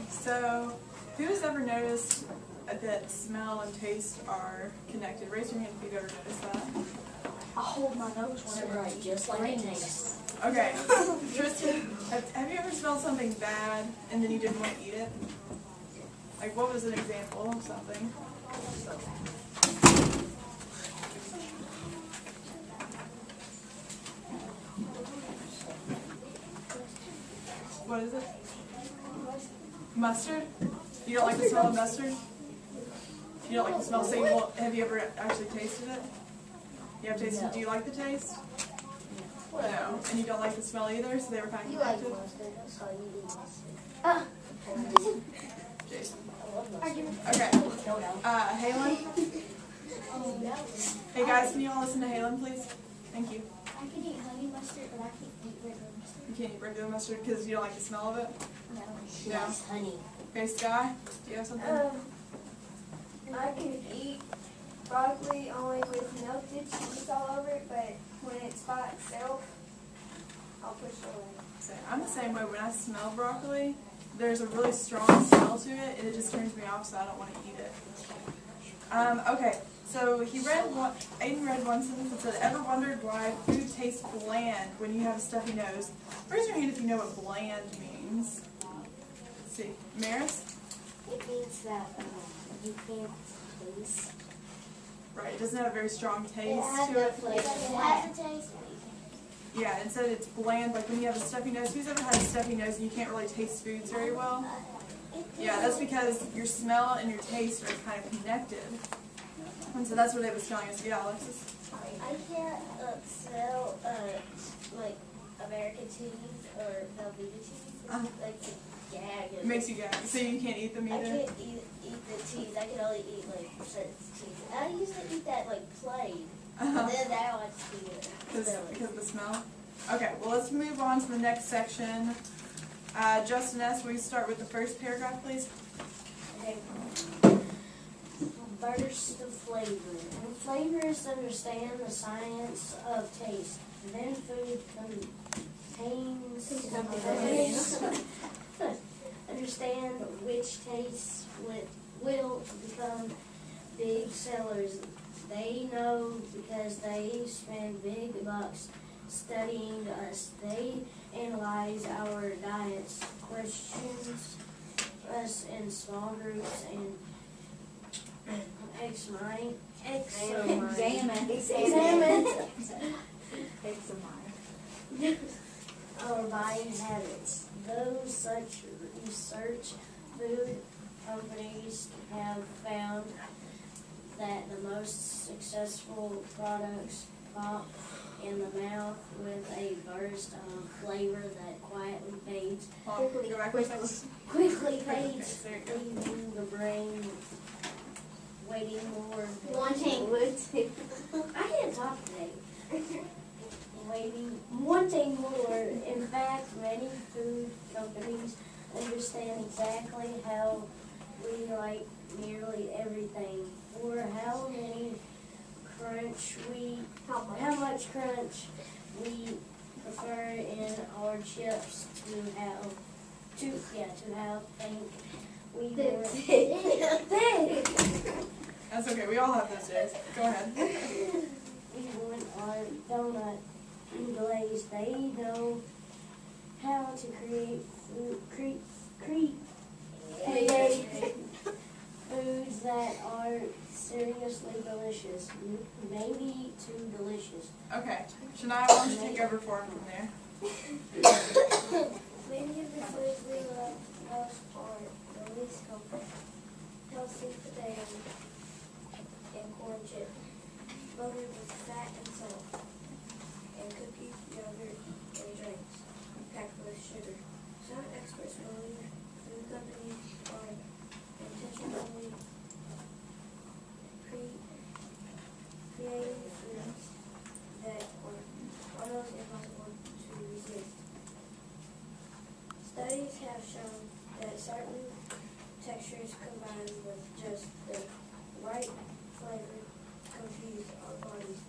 So, who's ever noticed that smell and taste are connected? Raise your hand if you've ever noticed that. I hold my nose whenever I eat. Just like it tastes. Okay. Tristan, have you ever smelled something bad and then you didn't want to eat it? Like, what was an example of something? What is it? Mustard? You don't like the smell of mustard? You don't like the smell, so you won't, have you ever actually tasted it? You have tasted it? Do you like the taste? No. And you don't like the smell either, so they were kind of You like connected? mustard, so you eat mustard. Jason. I love mustard. Okay. No, no. Halen? No. Hey guys, can you all listen to Halen, please? Thank you. I can eat honey mustard, but I can't eat regular mustard. You can't eat regular mustard because you don't like the smell of it? No. She No. likes honey. Okay, Sky, do you have something? I can eat broccoli only with melted cheese all over it, but when it's by itself, I'll push it away. I'm the same way. When I smell broccoli, there's a really strong smell to it, and it just turns me off, so I don't want to eat it. Okay, so Aiden read one sentence that said, "Ever wondered why food tastes bland when you have a stuffy nose?" Raise your hand if you know what bland means. Let's see. Maris? It means that you can't taste. Right, it doesn't have a very strong taste has to no it. flavor. It has a taste. Yeah, it said it's bland, like when you have a stuffy nose. Who's ever had a stuffy nose and you can't really taste foods very well? Yeah, that's because your smell and your taste are kind of connected. And so that's what it was telling us. Yeah, Alexis? I can't smell like American cheese or Velveeta cheese. Uh-huh. Like the gag. It makes you gag. So you can't eat them I either? can't eat the cheese. I can only eat like certain cheese. I used to eat that like plain. And then now I just eat it. Because of the smell? Okay, well let's move on to the next section. Justin S., will you start with the first paragraph, please? Okay. Burst of flavor. When flavors understand the science of taste, then food contains understand which tastes will become big sellers. They know because they spend big bucks studying us. They analyze our diets, questions us in small groups, and examine our buying habits. Those such research food companies have found that the most successful products pop in the mouth with a burst of flavor that quietly fades, quickly fades, There you go. leaving the brain waiting more. I can't talk today. Wanting more. In fact, many food companies understand exactly how we like nearly everything, or how much crunch we prefer in our chips to have think we want. That's okay, we all have those days. Go ahead. We want our donut glazed. They know how to create foods that are seriously delicious, maybe too delicious. Okay, Shania, why don't you take over for him from there? Many of the foods we love most are the least healthy potatoes and corn chips, loaded with fat and salt, and cookies, yogurt, and drinks packed with sugar. Some experts believe food companies are intentionally creating foods that are almost impossible to resist. Studies have shown that certain textures combined with just the right flavor confuse our bodies